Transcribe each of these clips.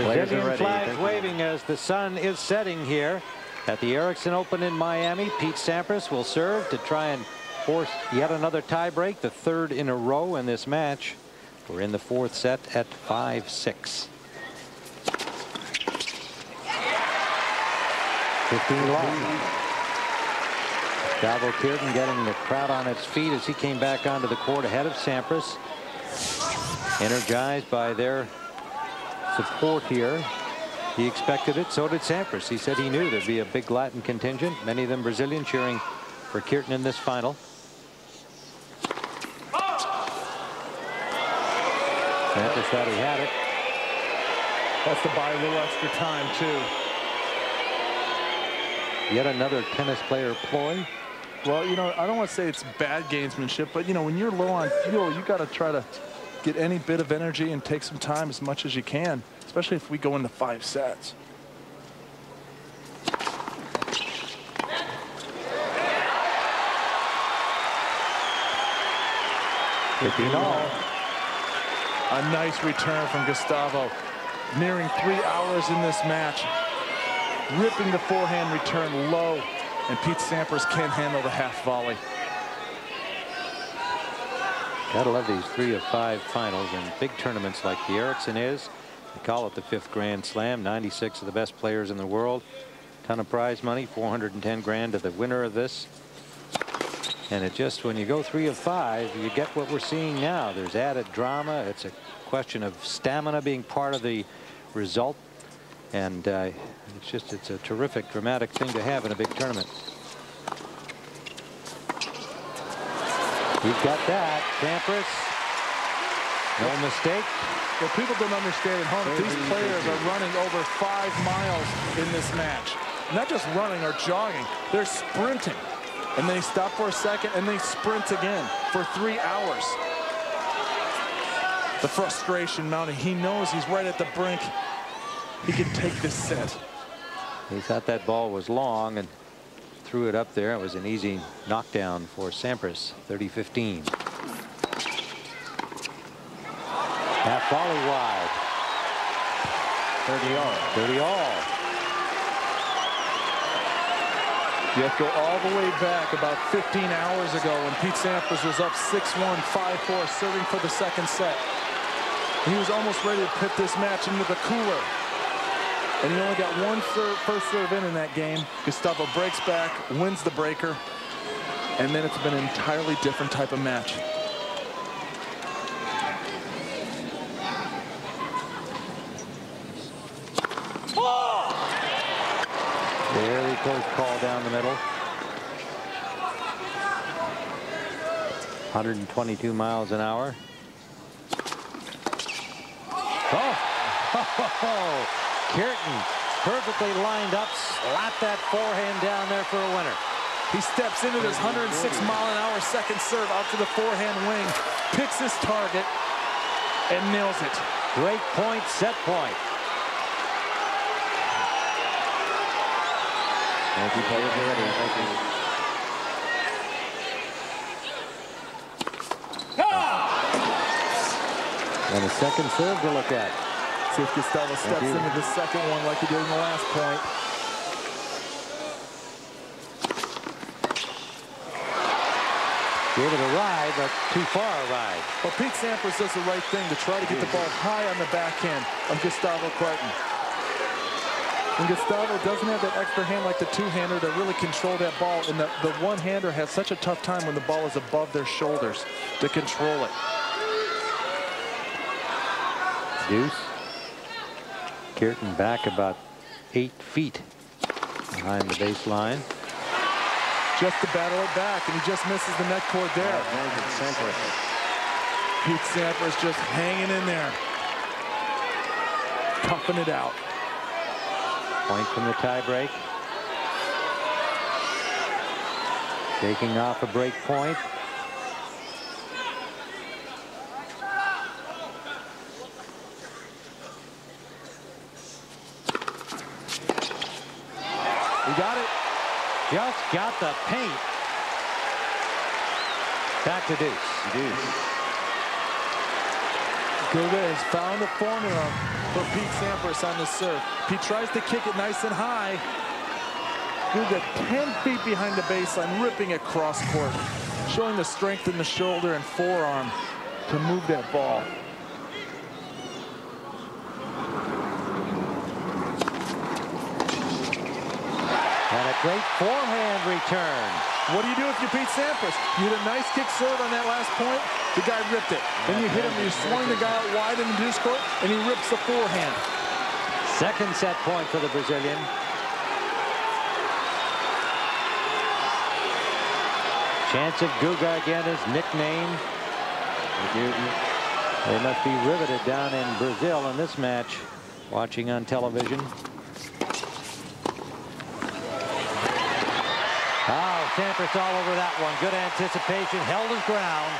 Brazilian flags waving as the sun is setting here at the Ericsson Open in Miami. Pete Sampras will serve to try and force yet another tiebreak, the third in a row in this match. We're in the fourth set at 5-6. 15 long. Gustavo Kuerten getting the crowd on its feet as he came back onto the court ahead of Sampras. Energized by their support here. He expected it, so did Sampras. He said he knew there'd be a big Latin contingent, many of them Brazilian, cheering for Kuerten in this final. Sampras thought he had it. That's to buy a little extra time, too. Yet another tennis player ploy. Well, you know, I don't want to say it's bad gamesmanship, but, you know, when you're low on fuel, you got to try to get any bit of energy and take some time as much as you can, especially if we go into 5 sets. A nice return from Gustavo. Nearing 3 hours in this match. Ripping the forehand return low. And Pete Sampras can't handle the half volley. Gotta love these 3 of 5 finals in big tournaments like the Ericsson is. They call it the 5th Grand Slam. 96 of the best players in the world. Ton of prize money, 410 grand to the winner of this. And it just, when you go 3 of 5, you get what we're seeing now. There's added drama. It's a question of stamina being part of the result. And it's a terrific, dramatic thing to have in a big tournament. We've got that. Sampras, no mistake. What people don't understand at home, these players are running over 5 miles in this match. Not just running or jogging, they're sprinting. And they stop for a second and they sprint again for 3 hours. The frustration mounting. He knows he's right at the brink. He can take this set. He thought that ball was long and threw it up there. It was an easy knockdown for Sampras. 30-15. Half volley wide. 30 all. 30 all. You have to go all the way back about 15 hours ago when Pete Sampras was up 6-1, 5-4, serving for the second set. He was almost ready to put this match into the cooler. And he only got one first serve in that game. Gustavo breaks back, wins the breaker, and then it's been an entirely different type of match. Very close call down the middle. 122 miles an hour. Oh! Kuerten perfectly lined up, slapped that forehand down there for a winner. He steps into this 106-mile-an-hour second serve out to the forehand wing, picks his target, and nails it. Great point, set point. Thank you, players already. Thank you. And a second serve to look at. See if Gustavo steps into the second one like he did in the last point. Gave it a ride, but too far a ride. Well, Pete Sampras does the right thing to try to get the ball high on the backhand of Gustavo Kuerten. And Gustavo doesn't have that extra hand like the two-hander to really control that ball. And the one-hander has such a tough time when the ball is above their shoulders to control it. Deuce. Kuerten back about 8 feet behind the baseline. Just to battle it back, and he just misses the net cord there. Pete Sampras just hanging in there. Toughing it out. Point from the tie break. Taking off a break point. He got it. Just got the paint. Back to Deuce. Guga has found a formula for Pete Sampras on the serve. He tries to kick it nice and high. Guga 10 feet behind the baseline, ripping it cross court, showing the strength in the shoulder and forearm to move that ball. And a great forehand return. What do you do if you're Pete Sampras? You hit a nice kick serve on that last point. The guy ripped it. Then you hit him, you swung the guy out wide in the deuce court, and he rips the forehand. Second set point for the Brazilian. Chance of Guga again, his nickname. They must be riveted down in Brazil in this match, watching on television. Oh, Sampras all over that one. Good anticipation, held his ground.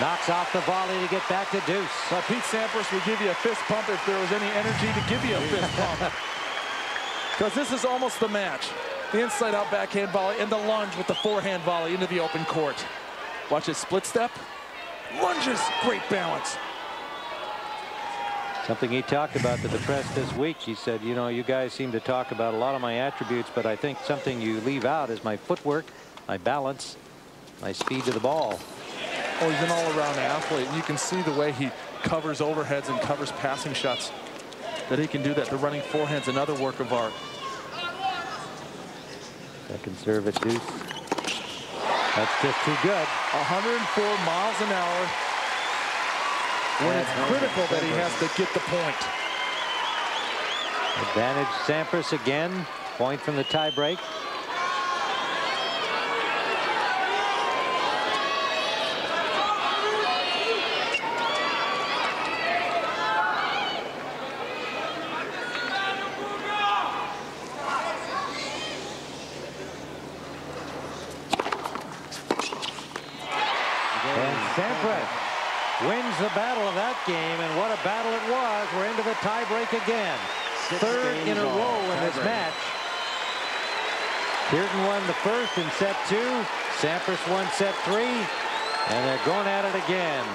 Knocks off the volley to get back to deuce. Well, Pete Sampras would give you a fist pump if there was any energy to give you a fist pump. Because this is almost the match. The inside-out backhand volley and the lunge with the forehand volley into the open court. Watch his split step. Lunges, great balance. Something he talked about to the press this week. He said, you know, you guys seem to talk about a lot of my attributes, but I think something you leave out is my footwork, my balance, my speed to the ball. Oh, he's an all-around athlete. And you can see the way he covers overheads and covers passing shots. That he can do that. The running forehand's another work of art. Second serve at deuce. That's just too good. 104 miles an hour. When it's critical that he has to get the point. Advantage Sampras again. Point from the tie break. And Sampras wins the battle of that game, and what a battle it was. We're into the tie break again. Third in a row in this match. Kuerten won the first in set 2. Sampras won set 3, and they're going at it again.